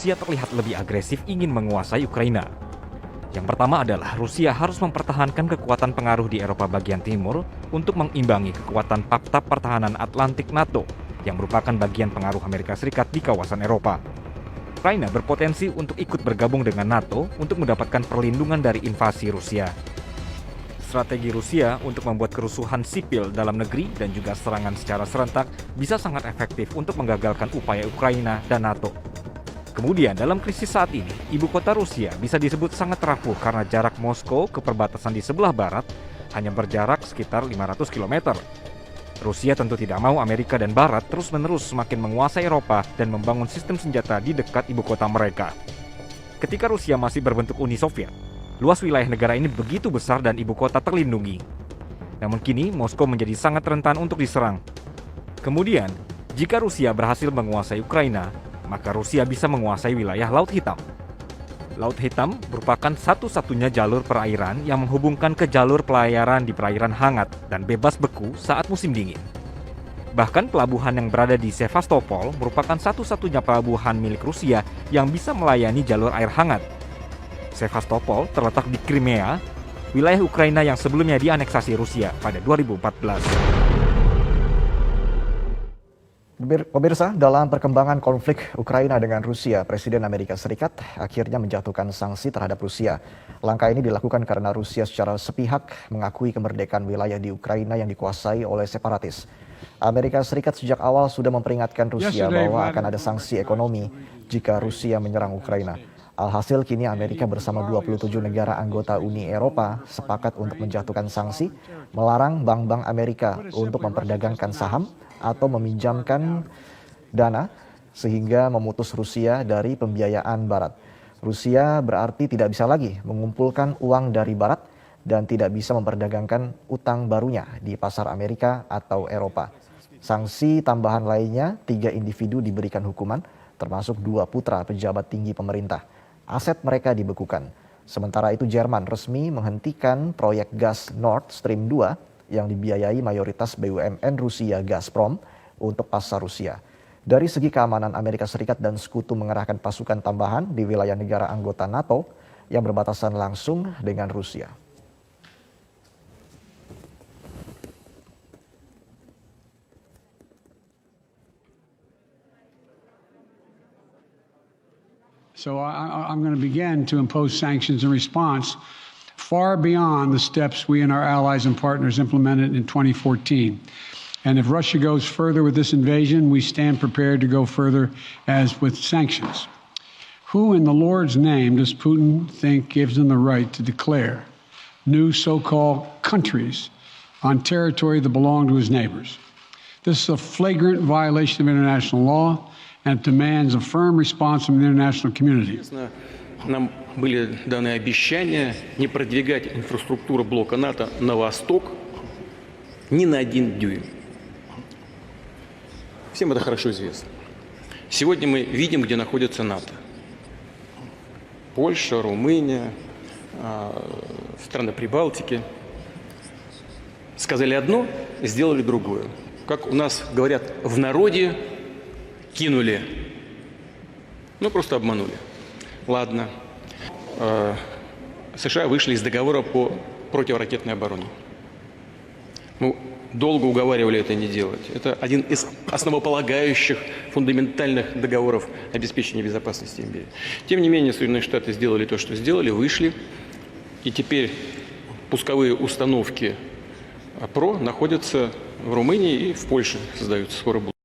Rusia terlihat lebih agresif ingin menguasai Ukraina. Yang pertama adalah Rusia harus mempertahankan kekuatan pengaruh di Eropa bagian timur untuk mengimbangi kekuatan Pakta Pertahanan Atlantik NATO yang merupakan bagian pengaruh Amerika Serikat di kawasan Eropa. Ukraina berpotensi untuk ikut bergabung dengan NATO untuk mendapatkan perlindungan dari invasi Rusia. Strategi Rusia untuk membuat kerusuhan sipil dalam negeri dan juga serangan secara serentak bisa sangat efektif untuk menggagalkan upaya Ukraina dan NATO. Kemudian dalam krisis saat ini, ibu kota Rusia bisa disebut sangat rapuh karena jarak Moskow ke perbatasan di sebelah barat hanya berjarak sekitar 500 km. Rusia tentu tidak mau Amerika dan Barat terus-menerus semakin menguasai Eropa dan membangun sistem senjata di dekat ibu kota mereka. Ketika Rusia masih berbentuk Uni Soviet, luas wilayah negara ini begitu besar dan ibu kota terlindungi. Namun kini Moskow menjadi sangat rentan untuk diserang. Kemudian, jika Rusia berhasil menguasai Ukraina, maka Rusia bisa menguasai wilayah Laut Hitam. Laut Hitam merupakan satu-satunya jalur perairan yang menghubungkan ke jalur pelayaran di perairan hangat dan bebas beku saat musim dingin. Bahkan pelabuhan yang berada di Sevastopol merupakan satu-satunya pelabuhan milik Rusia yang bisa melayani jalur air hangat. Sevastopol terletak di Crimea, wilayah Ukraina yang sebelumnya dianeksasi Rusia pada 2014. Pemirsa, dalam perkembangan konflik Ukraina dengan Rusia, Presiden Amerika Serikat akhirnya menjatuhkan sanksi terhadap Rusia. Langkah ini dilakukan karena Rusia secara sepihak mengakui kemerdekaan wilayah di Ukraina yang dikuasai oleh separatis. Amerika Serikat sejak awal sudah memperingatkan Rusia bahwa akan ada sanksi ekonomi jika Rusia menyerang Ukraina. Alhasil kini Amerika bersama 27 negara anggota Uni Eropa sepakat untuk menjatuhkan sanksi, melarang bank-bank Amerika untuk memperdagangkan saham atau meminjamkan dana sehingga memutus Rusia dari pembiayaan Barat. Rusia berarti tidak bisa lagi mengumpulkan uang dari Barat dan tidak bisa memperdagangkan utang barunya di pasar Amerika atau Eropa. Sanksi tambahan lainnya, 3 individu diberikan hukuman, termasuk 2 putra pejabat tinggi pemerintah. Aset mereka dibekukan. Sementara itu Jerman resmi menghentikan proyek gas Nord Stream 2 yang dibiayai mayoritas BUMN Rusia Gazprom untuk pasar Rusia. Dari segi keamanan, Amerika Serikat dan Sekutu mengerahkan pasukan tambahan di wilayah negara anggota NATO yang berbatasan langsung dengan Rusia. So I'm going to begin to impose sanctions in response far beyond the steps we and our allies and partners implemented in 2014. And if Russia goes further with this invasion, we stand prepared to go further as with sanctions. Who in the Lord's name does Putin think gives him the right to declare new so-called countries on territory that belong to his neighbors? This is a flagrant violation of international law and demands a firm response from the international community. Нам были даны обещания не продвигать инфраструктуру блока НАТО на восток ни на 1 дюйм. Всем это хорошо известно. Сегодня мы видим, где находится НАТО. Польша, Румыния, страны Прибалтики. Сказали одно, сделали другое. Как у нас говорят в народе, кинули. Ну, просто обманули. Ладно. США вышли из договора по противоракетной обороне. Мы долго уговаривали это не делать. Это один из основополагающих, фундаментальных договоров обеспечения безопасности империи. Тем не менее, Соединенные Штаты сделали то, что сделали, вышли. И теперь пусковые установки ПРО находятся в Румынии и в Польше, создаются, скоро будут.